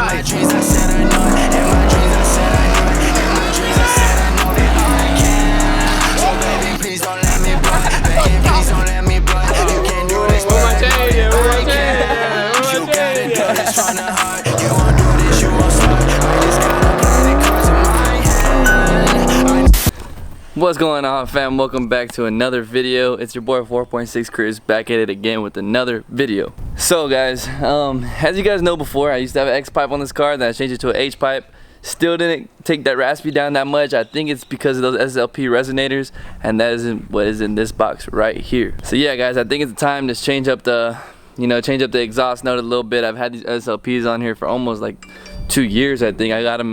my dreams I said I know it. In my dreams I said I know it. In my dreams I said I know that I can. So baby, please don't let me blow. Baby, please don't let me blow. You can't do this, but I know that I can. You gotta do this from the heart. You won't do this, you won't start. I just gotta play the cards in my hand. What's going on, fam? Welcome back to another video. It's your boy FourPointSixChris back at it again with another video. So guys, as you guys know before, I used to have an X pipe on this car, then I changed it to an H pipe. Still didn't take that raspy down that much. I think it's because of those SLP resonators, and that isn't what is in this box right here. So yeah guys, I think it's time to change up the exhaust note a little bit. I've had these SLPs on here for almost like 2 years, I think. I got them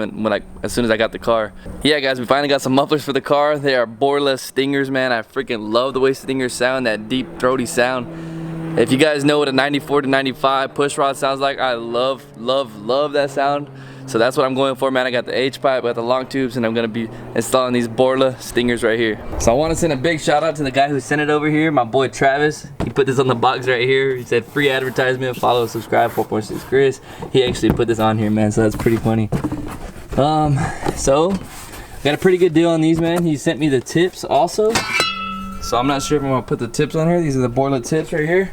as soon as I got the car. Yeah guys, we finally got some mufflers for the car. They are BORLA Stingers, man. I freaking love the way Stingers sound, that deep throaty sound. If you guys know what a 94 to 95 push rod sounds like, I love that sound. So that's what I'm going for, man. I got the H pipe, I got the long tubes, and I'm gonna be installing these BORLA Stingers right here. So I want to send a big shout out to the guy who sent it over here, my boy Travis. He put this on the box right here. He said free advertisement, follow, subscribe, 4.6Chris. He actually put this on here, man, so that's pretty funny. So got a pretty good deal on these, man. He sent me the tips also. So I'm not sure if I'm gonna put the tips on here. These are the BORLA tips right here.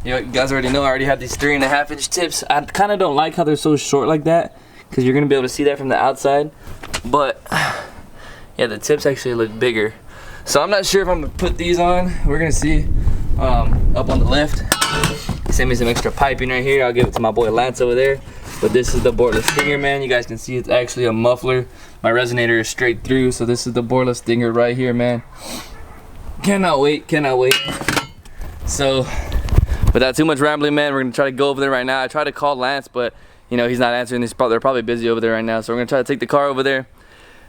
You guys already know I already have these 3.5 inch tips. I kind of don't like how they're so short like that, because you're gonna be able to see that from the outside. But yeah, the tips actually look bigger. So I'm not sure if I'm gonna put these on. We're gonna see. Up on the left, he sent me some extra piping right here. I'll give it to my boy Lance over there. But this is the BORLA Stinger, man. You guys can see it's actually a muffler. My resonator is straight through, so this is the BORLA Stinger right here, man. Cannot wait, cannot wait. So without too much rambling, man, we're gonna try to go over there right now. I tried to call Lance, but you know, he's not answering. They're probably busy over there right now. So we're gonna try to take the car over there,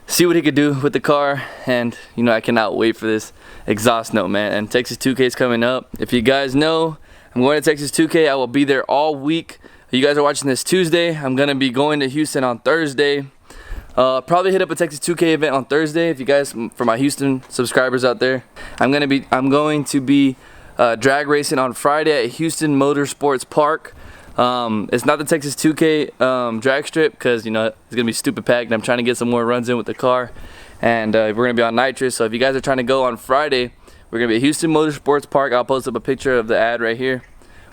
see what he could do with the car. And you know, I cannot wait for this exhaust note, man. And Texas 2K is coming up. If you guys know, I'm going to Texas 2K. I will be there all week. You guys are watching this Tuesday. I'm gonna be going to Houston on Thursday. Probably hit up a Texas 2K event on Thursday. If you guys, for my Houston subscribers out there, I'm going to be drag racing on Friday at Houston Motorsports Park. It's not the Texas 2K drag strip, because you know it's gonna be stupid packed, and I'm trying to get some more runs in with the car. And we're gonna be on nitrous. So if you guys are trying to go on Friday, we're gonna be at Houston Motorsports Park. I'll post up a picture of the ad right here.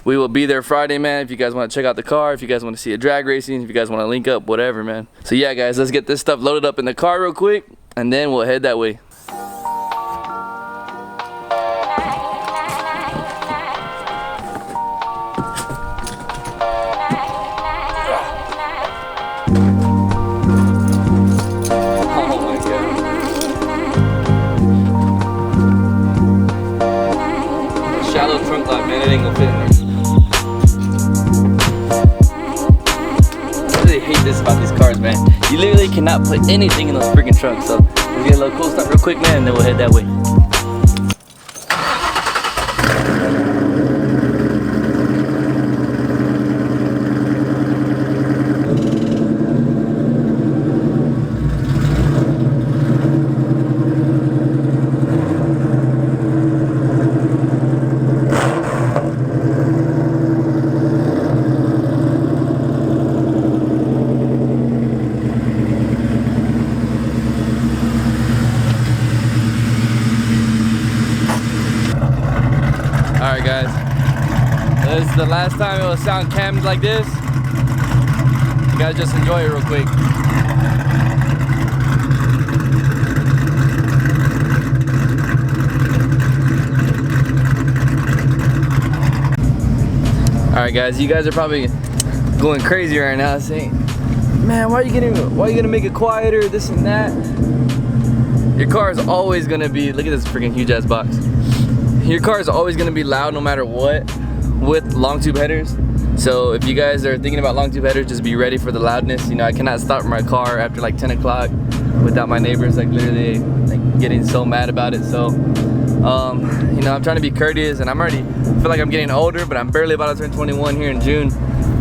We will be there Friday, man. If you guys want to check out the car, if you guys want to see a drag racing, if you guys want to link up, whatever, man. So yeah guys, let's get this stuff loaded up in the car real quick, and then we'll head that way. Shallow trunk lock, man, it ain't gonna fit in there. I really hate this about these cars, man. You literally cannot put anything in those freaking trunks. So let's get a little cool stuff real quick, man, and then we'll head that way. Alright guys, this is the last time it will sound cammed like this. You guys just enjoy it real quick. Alright guys, you guys are probably going crazy right now saying, man, why are you gonna make it quieter, this and that? Your car is always gonna be, look at this freaking huge ass box. Your car is always going to be loud no matter what with long tube headers. So if you guys are thinking about long tube headers, just be ready for the loudness. You know, I cannot start my car after like 10 o'clock without my neighbors like literally like getting so mad about it. So you know, I'm trying to be courteous, and I feel like I'm getting older, but I'm barely about to turn 21 here in June.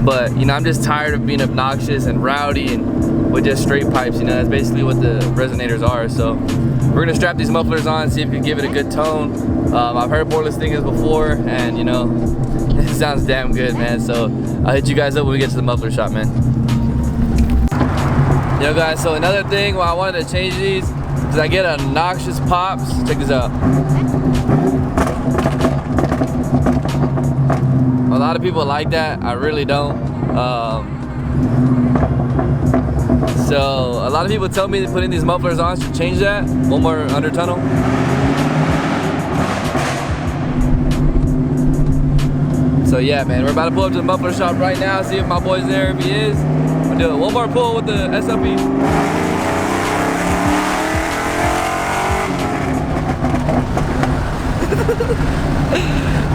But you know, I'm just tired of being obnoxious and rowdy and with just straight pipes. You know, that's basically what the resonators are. So we're gonna strap these mufflers on, see if we can give it a good tone. I've heard BORLA Stingers before, and you know, it sounds damn good, man. So I'll hit you guys up when we get to the muffler shop, man. Yo guys, so another thing why I wanted to change these is I get obnoxious pops. Check this out. A lot of people like that. I really don't. So a lot of people tell me that putting these mufflers on should change that. One more under tunnel. So yeah, man, we're about to pull up to the muffler shop right now, see if my boy's there. If he is, we'll do it. One more pull with the SLP.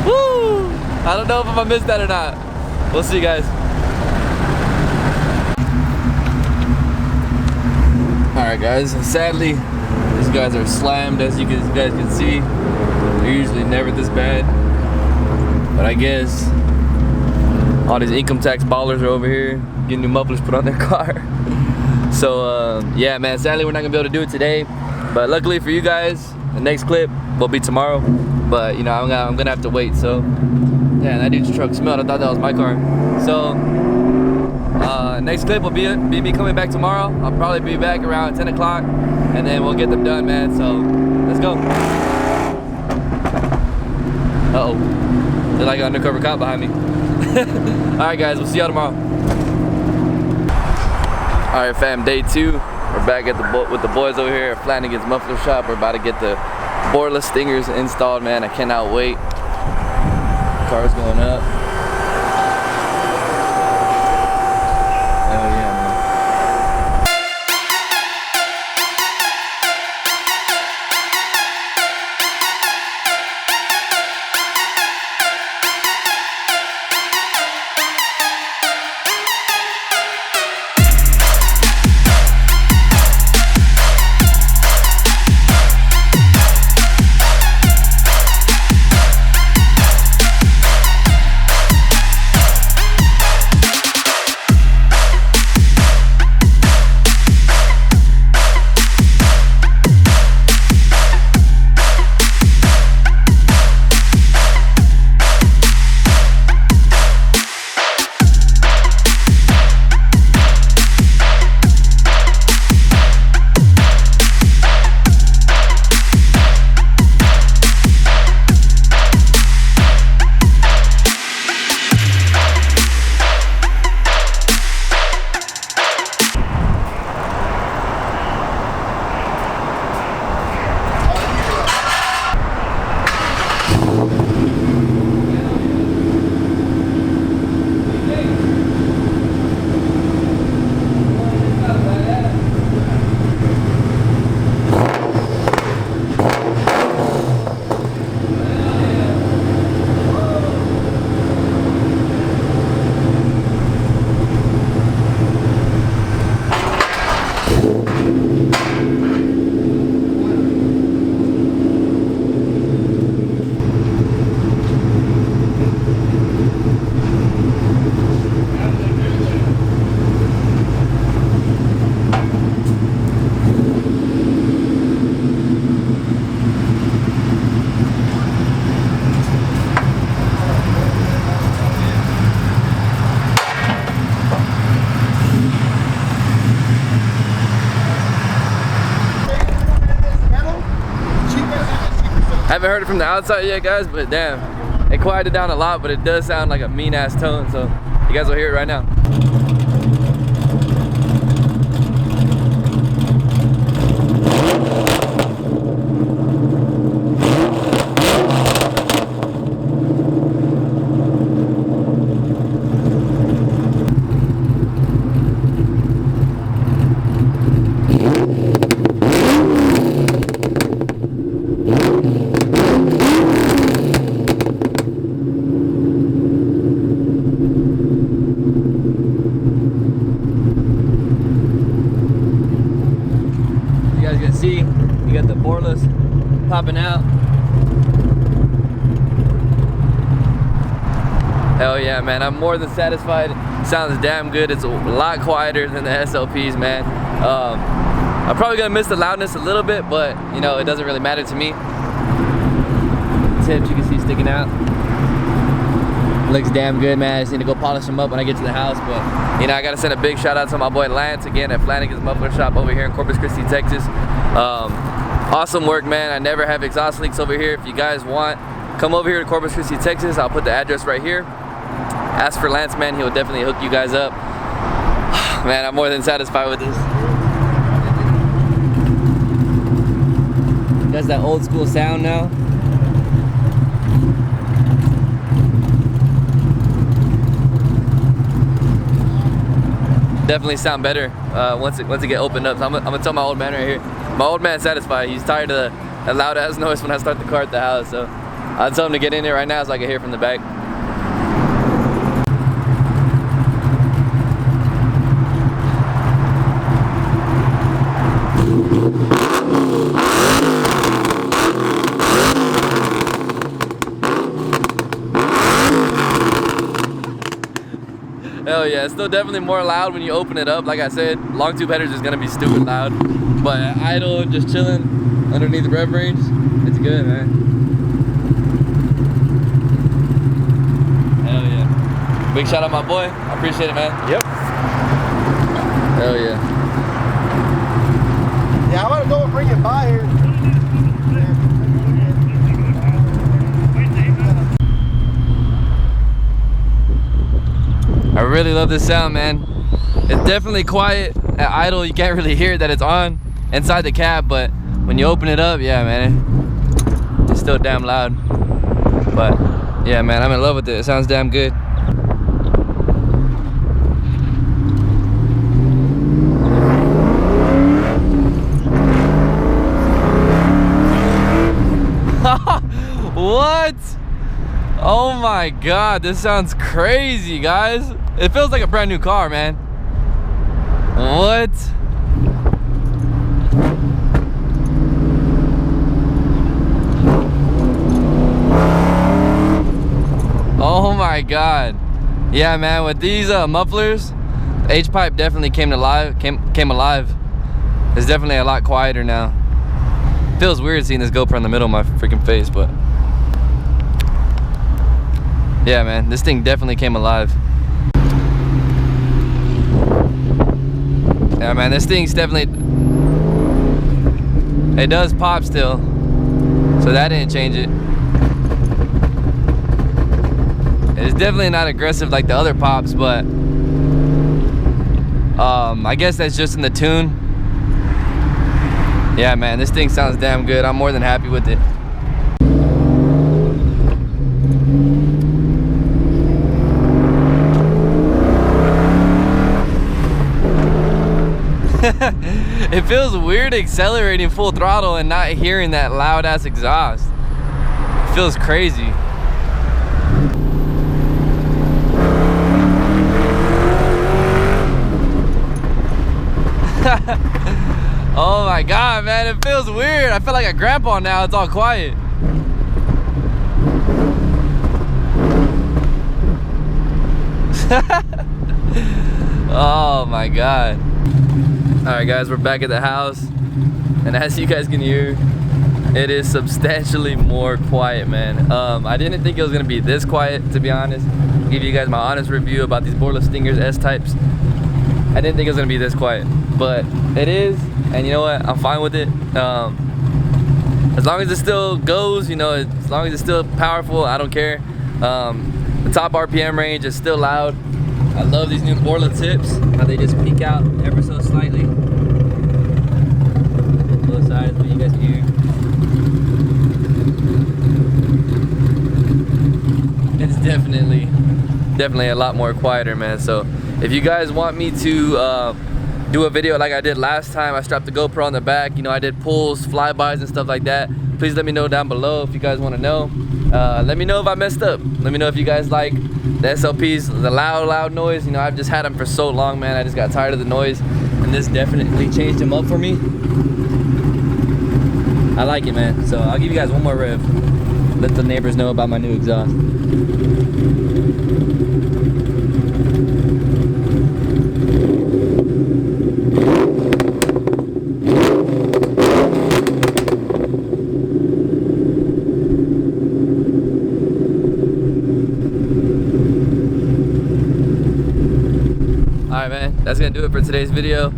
Woo! I don't know if I'm gonna miss that or not. We'll see, guys. Alright guys, sadly these guys are slammed, as you guys can see. They're usually never this bad, but I guess all these income tax ballers are over here getting new mufflers put on their car. So yeah man, sadly we're not gonna be able to do it today, but luckily for you guys the next clip will be tomorrow. But you know, I'm gonna have to wait. So yeah, that dude's truck smelled. I thought that was my car. So next clip will be me coming back tomorrow. I'll probably be back around 10 o'clock and then we'll get them done, man. So let's go. Uh-oh, they're like an undercover cop behind me. Alright guys, we'll see y'all tomorrow. Alright fam, day 2. We're back at with the boys over here at Flanagan's Muffler Shop. We're about to get the BORLA stingers installed, man. I cannot wait. Car's going up. Hell yeah, man. Haven't heard it from the outside yet, guys, but damn, it quieted down a lot, but it does sound like a mean ass tone, so you guys will hear it right now. See, you got the BORLAs popping out. Hell yeah, man, I'm more than satisfied. Sounds damn good. It's a lot quieter than the SLPs, man. I'm probably gonna miss the loudness a little bit, but you know, it doesn't really matter to me. Tips you can see sticking out. Looks damn good, man. I just need to go polish them up when I get to the house. But you know, I gotta send a big shout out to my boy Lance again at Flanagan's Muffler Shop over here in Corpus Christi, Texas. Awesome work, man. I never have exhaust leaks over here. If you guys want, come over here to Corpus Christi, Texas. I'll put the address right here. Ask for Lance, man. He'll definitely hook you guys up. Man, I'm more than satisfied with this. That's that old school sound now. Definitely sound better once it get opened up. So I'm gonna tell my old man right here. My old man's satisfied. He's tired of the loud ass noise when I start the car at the house. So I'll tell him to get in there right now so I can hear from the back. Hell yeah, it's still definitely more loud when you open it up. Like I said, long tube headers is gonna be stupid loud. But idle, just chilling underneath the rev range, it's good, man. Hell yeah. Big shout out my boy. I appreciate it, man. Yep. Hell yeah. Yeah, I'm gonna go and bring it by here. I really love this sound, man. It's definitely quiet. At idle, you can't really hear that it's on inside the cab, but when you open it up, yeah, man, it's still damn loud. But yeah, man, I'm in love with it. It sounds damn good. What? Oh my God, this sounds crazy, guys. It feels like a brand new car, man. What? Oh my God. Yeah, man, with these mufflers, the H-pipe definitely came alive. It's definitely a lot quieter now. Feels weird seeing this GoPro in the middle of my freaking face, but yeah, man, this thing definitely came alive. Yeah, man, this thing's definitely, it does pop still, so that didn't change it. It's definitely not aggressive like the other pops, but I guess that's just in the tune. Yeah, man, this thing sounds damn good. I'm more than happy with it. It feels weird accelerating full throttle and not hearing that loud ass exhaust. It feels crazy. Oh my God, man, it feels weird. I feel like a grandpa now. It's all quiet. Oh my God. Alright guys, we're back at the house, and as you guys can hear, it is substantially more quiet, man. I didn't think it was gonna be this quiet, to be honest. I'll give you guys my honest review about these BORLA Stingers S-types. I didn't think it was gonna be this quiet, but it is, and you know what? I'm fine with it. As long as it still goes, you know, as long as it's still powerful, I don't care. The top RPM range is still loud. I love these new BORLA tips, how they just peek out ever so slightly. Both sides, what you guys can hear. It's definitely a lot more quieter, man. So if you guys want me to do a video like I did last time, I strapped the GoPro on the back, you know, I did pulls, flybys and stuff like that. Please let me know down below if you guys want to know. Let me know if I messed up. Let me know if you guys like the SLPs, the loud noise. You know, I've just had them for so long, man. I just got tired of the noise, and this definitely changed them up for me. I like it, man. So I'll give you guys one more rev. Let the neighbors know about my new exhaust. that's gonna do it for today's video.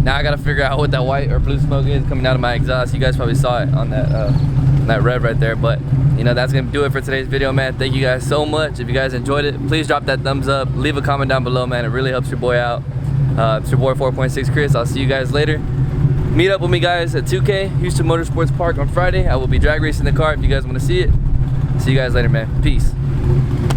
Now I gotta figure out what that white or blue smoke is coming out of my exhaust. You guys probably saw it on that red right there, but you know, that's gonna do it for today's video, man. Thank you guys so much. If you guys enjoyed it, please drop that thumbs up, leave a comment down below, man. It really helps your boy out. It's your boy 4.6Chris. I'll see you guys later. Meet up with me, guys, at 2K Houston Motorsports Park on Friday. I will be drag racing the car if you guys want to see it. See you guys later, man. Peace.